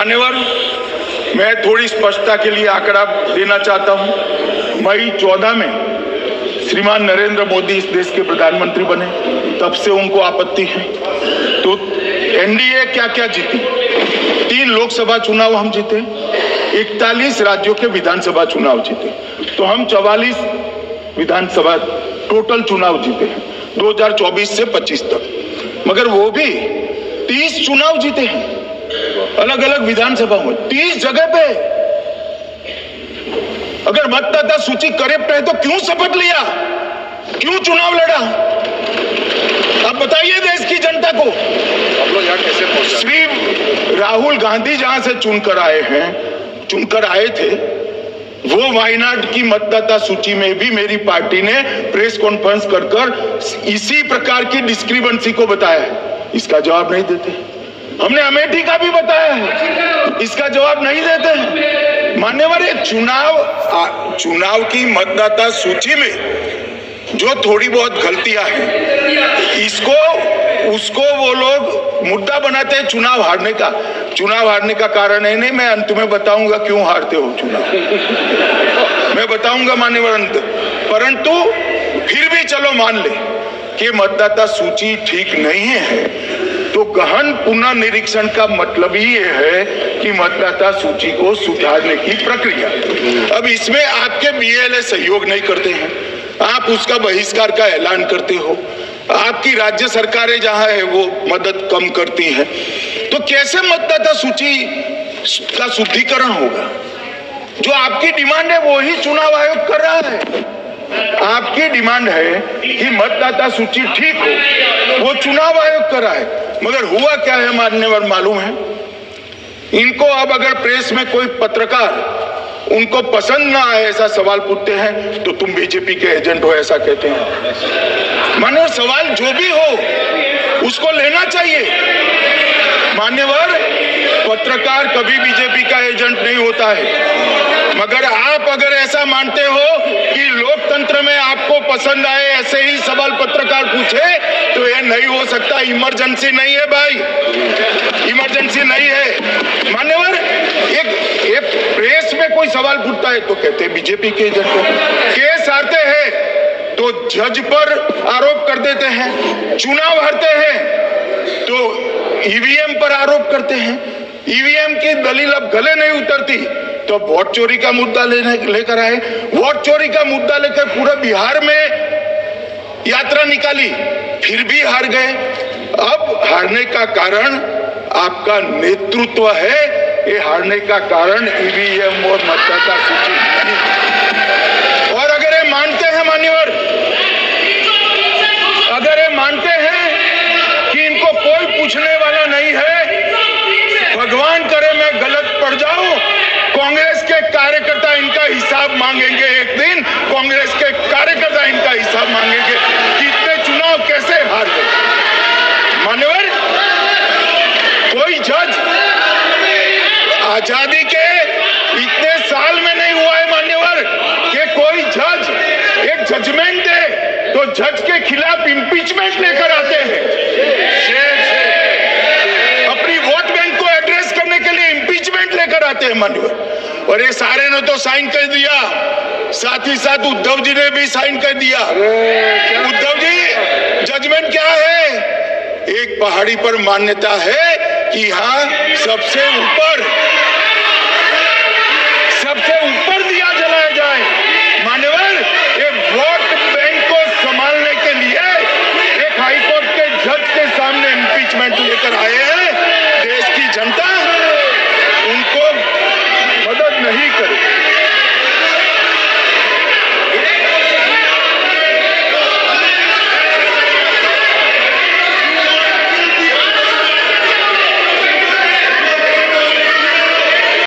मान्यवर, मैं थोड़ी स्पष्टता के लिए आंकड़ा देना चाहता हूं। मई 14 में श्रीमान नरेंद्र मोदी इस देश के प्रधानमंत्री बने, तब से उनको आपत्ति है। तो एनडीए क्या क्या जीती? 3 लोकसभा चुनाव हम जीते, 41 राज्यों के विधानसभा चुनाव जीते, तो हम 44 विधानसभा टोटल चुनाव जीते हैं 2024 से 25 तक। मगर वो भी 30 चुनाव जीते हैं अलग अलग विधानसभा में, 30 जगह पे। अगर मतदाता सूची करेक्ट है तो क्यों शपथ लिया, क्यों चुनाव लड़ा? आप बताइए देश की जनता को। आप लोग यहाँ कैसे पहुंचे? श्री राहुल गांधी जहां से चुनकर आए थे, वो वायनाड की मतदाता सूची में भी मेरी पार्टी ने प्रेस कॉन्फ्रेंस कर इसी प्रकार की डिस्क्रिपेंसी को बताया है। इसका जवाब नहीं देते। हमने अमेठी का भी बताया है, इसका जवाब नहीं देते हैं। मान्यवर, ये चुनाव की मतदाता सूची में जो थोड़ी बहुत गलतियां हैं, उसको वो लोग मुद्दा बनाते हैं चुनाव हारने का। चुनाव हारने का कारण है नहीं, मैं अंत में बताऊंगा क्यों हारते हो चुनाव, मैं बताऊंगा मान्यवर अंत। परंतु फिर भी चलो मान ले कि मतदाता सूची ठीक नहीं है, तो गहन पुनर्निरीक्षण का मतलब ही ये है कि मतदाता सूची को सुधारने की प्रक्रिया। अब इसमें आपके बीएलए सहयोग नहीं करते हैं, आप उसका बहिष्कार का ऐलान करते हो, आपकी राज्य सरकारें जहां है वो मदद कम करती हैं, तो कैसे मतदाता सूची का शुद्धिकरण होगा? जो आपकी डिमांड है वो ही चुनाव आयोग कर रहा है। आपकी डिमांड है कि मतदाता सूची ठीक हो, वो चुनाव आयोग कर रहा है। मगर हुआ क्या है मान्यवर मालूम है? इनको अब अगर प्रेस में कोई पत्रकार उनको पसंद ना आए ऐसा सवाल पूछते हैं तो तुम बीजेपी के एजेंट हो, ऐसा कहते हैं। मान्यवर, सवाल जो भी हो उसको लेना चाहिए। मान्यवर, पत्रकार कभी बीजेपी का एजेंट नहीं होता है। मगर आप अगर ऐसा मानते हो कि लोकतंत्र में आपको पसंद आए ऐसे ही सवाल पत्रकार पूछे, तो ये नहीं हो सकता। इमरजेंसी नहीं है भाई, इमरजेंसी नहीं है। मान्यवर, एक प्रेस में कोई सवाल पूछता है तो कहते हैं बीजेपी के एजेंट हो। केस आते हैं तो जज पर आरोप कर देते हैं, चुनाव हारते हैं तो ईवीएम पर आरोप करते हैं, ईवीएम की दलील अब गले नहीं उतरती तो वोट चोरी का मुद्दा लेकर आए, वोट चोरी का मुद्दा लेकर पूरा बिहार में यात्रा निकाली, फिर भी हार गए। अब हारने का कारण आपका नेतृत्व है, ये हारने का कारण ईवीएम और मतदाता सूची नहीं। और अगर ये मानते हैं मान्यवर, अगर ये मानते हैं कि इनको कोई पूछने वाला नहीं है, भगवान करे मैं गलत पड़ जाऊं, कांग्रेस के कार्यकर्ता इनका हिसाब मांगेंगे। एक दिन कांग्रेस के कार्यकर्ता इनका हिसाब मांगेंगे कि इतने चुनाव कैसे हार गए। मान्यवर, कोई जज आजादी के इतने साल में नहीं हुआ है मान्यवर कि कोई जज एक जजमेंट दे तो जज के खिलाफ इंपीचमेंट लेकर आते हैं। अपनी वोट बैंक को एड्रेस करने के लिए इंपीचमेंट लेकर आते हैं मान्यवर। और ये सारे ने तो साइन कर दिया, साथ ही साथ उद्धव जी ने भी साइन कर दिया। उद्धव जी, जजमेंट क्या है? एक पहाड़ी पर मान्यता है कि यहाँ सबसे ऊपर